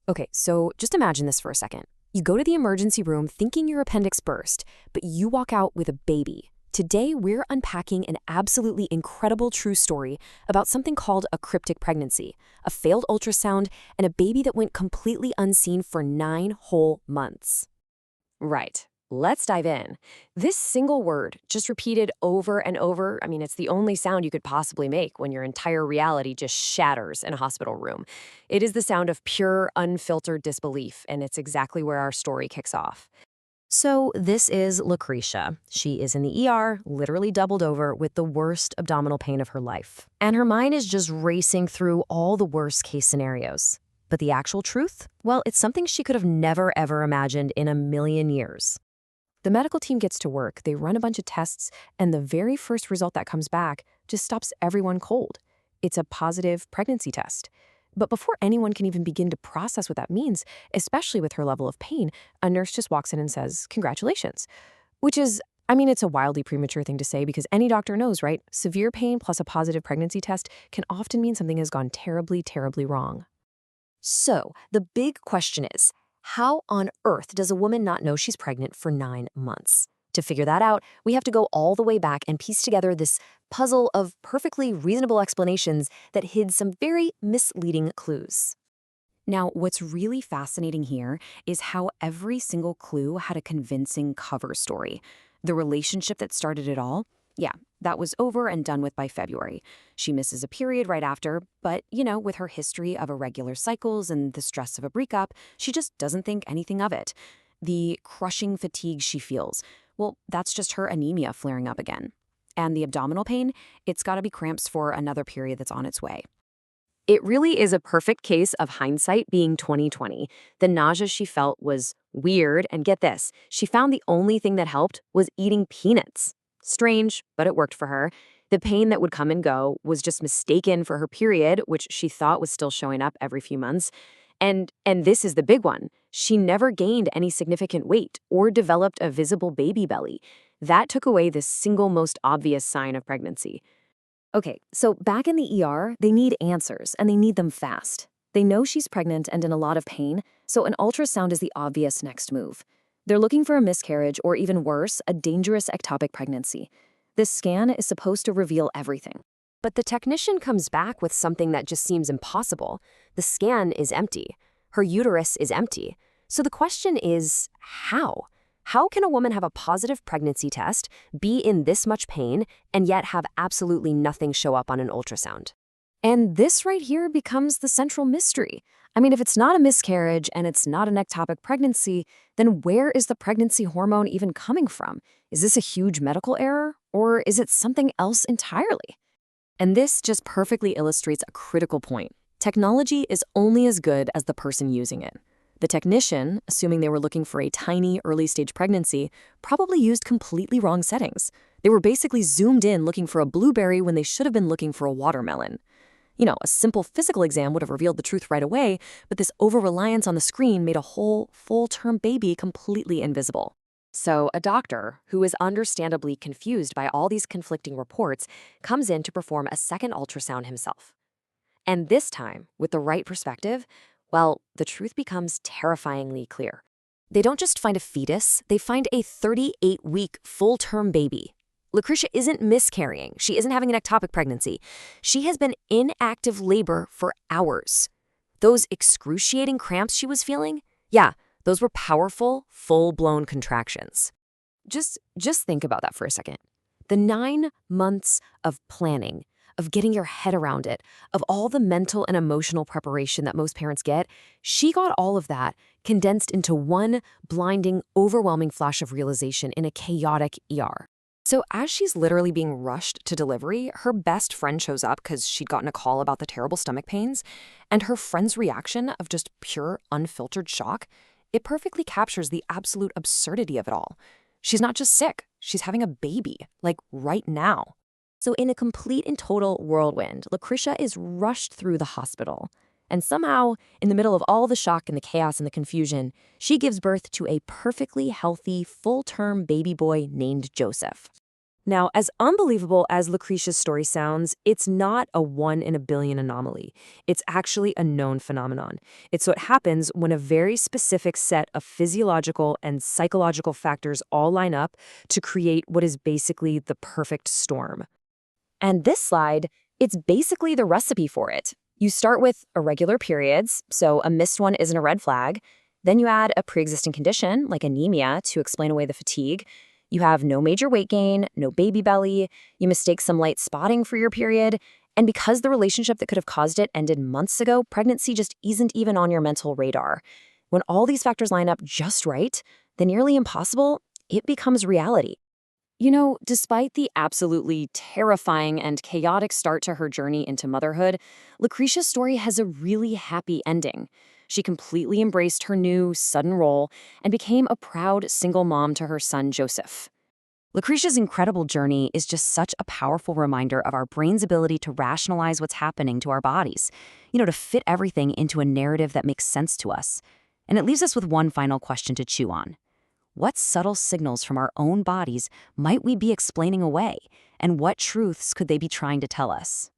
Okay, so just imagine this for a second. You go to the emergency room thinking your appendix burst, but you walk out with a baby. Today, we're unpacking an absolutely incredible true story about something called a cryptic pregnancy, a failed ultrasound, and a baby that went completely unseen for 9 whole months. Right. Let's dive in. This single word, just repeated over and over, it's the only sound you could possibly make when your entire reality just shatters in a hospital room. It is the sound of pure, unfiltered disbelief, and it's exactly where our story kicks off. So, this is Lucretia. She is in the ER, literally doubled over with the worst abdominal pain of her life. And her mind is just racing through all the worst case scenarios. But the actual truth? Well, it's something she could have never ever imagined in a million years. The medical team gets to work, they run a bunch of tests, and the very first result that comes back just stops everyone cold. It's a positive pregnancy test. But before anyone can even begin to process what that means, especially with her level of pain, a nurse just walks in and says, "Congratulations." Which is, it's a wildly premature thing to say because any doctor knows, right? Severe pain plus a positive pregnancy test can often mean something has gone terribly, terribly wrong. So, the big question is, how on earth does a woman not know she's pregnant for 9 months? To figure that out, we have to go all the way back and piece together this puzzle of perfectly reasonable explanations that hid some very misleading clues. Now, what's really fascinating here is how every single clue had a convincing cover story. The relationship that started it all, yeah, that was over and done with by February. She misses a period right after, but, with her history of irregular cycles and the stress of a breakup, she just doesn't think anything of it. The crushing fatigue she feels, well, that's just her anemia flaring up again. And the abdominal pain, it's got to be cramps for another period that's on its way. It really is a perfect case of hindsight being 2020. The nausea she felt was weird, and get this, she found the only thing that helped was eating peanuts. Strange, but it worked for her. The pain that would come and go was just mistaken for her period, which she thought was still showing up every few months. And this is the big one. She never gained any significant weight or developed a visible baby belly. That took away the single most obvious sign of pregnancy. Okay, so back in the ER, they need answers, and they need them fast. They know she's pregnant and in a lot of pain, so an ultrasound is the obvious next move. They're looking for a miscarriage, or even worse, a dangerous ectopic pregnancy. This scan is supposed to reveal everything. But the technician comes back with something that just seems impossible. The scan is empty. Her uterus is empty. So the question is, how? How can a woman have a positive pregnancy test, be in this much pain, and yet have absolutely nothing show up on an ultrasound? And this right here becomes the central mystery. If it's not a miscarriage and it's not an ectopic pregnancy, then where is the pregnancy hormone even coming from? Is this a huge medical error, or is it something else entirely? And this just perfectly illustrates a critical point. Technology is only as good as the person using it. The technician, assuming they were looking for a tiny early-stage pregnancy, probably used completely wrong settings. They were basically zoomed in looking for a blueberry when they should have been looking for a watermelon. A simple physical exam would have revealed the truth right away, but this over-reliance on the screen made a whole, full-term baby completely invisible. So a doctor, who is understandably confused by all these conflicting reports, comes in to perform a second ultrasound himself. And this time, with the right perspective, well, the truth becomes terrifyingly clear. They don't just find a fetus, they find a 38-week full-term baby. Lucretia isn't miscarrying. She isn't having an ectopic pregnancy. She has been in active labor for hours. Those excruciating cramps she was feeling, yeah, those were powerful, full-blown contractions. Just think about that for a second. The 9 months of planning, of getting your head around it, of all the mental and emotional preparation that most parents get, she got all of that condensed into one blinding, overwhelming flash of realization in a chaotic ER. So as she's literally being rushed to delivery, her best friend shows up because she'd gotten a call about the terrible stomach pains, and her friend's reaction of just pure, unfiltered shock, it perfectly captures the absolute absurdity of it all. She's not just sick, she's having a baby, like right now. So in a complete and total whirlwind, Lucretia is rushed through the hospital. And somehow, in the middle of all the shock and the chaos and the confusion, she gives birth to a perfectly healthy, full-term baby boy named Joseph. Now, as unbelievable as Lucretia's story sounds, it's not a 1 in a billion anomaly. It's actually a known phenomenon. It's what happens when a very specific set of physiological and psychological factors all line up to create what is basically the perfect storm. And this slide, it's basically the recipe for it. You start with irregular periods, so a missed one isn't a red flag. Then you add a pre-existing condition, like anemia, to explain away the fatigue. You have no major weight gain, no baby belly. You mistake some light spotting for your period. And because the relationship that could have caused it ended months ago, pregnancy just isn't even on your mental radar. When all these factors line up just right, the nearly impossible, it becomes reality. Despite the absolutely terrifying and chaotic start to her journey into motherhood, Lucretia's story has a really happy ending. She completely embraced her new, sudden role and became a proud single mom to her son, Joseph. Lucretia's incredible journey is just such a powerful reminder of our brain's ability to rationalize what's happening to our bodies, to fit everything into a narrative that makes sense to us. And it leaves us with one final question to chew on. What subtle signals from our own bodies might we be explaining away, and what truths could they be trying to tell us?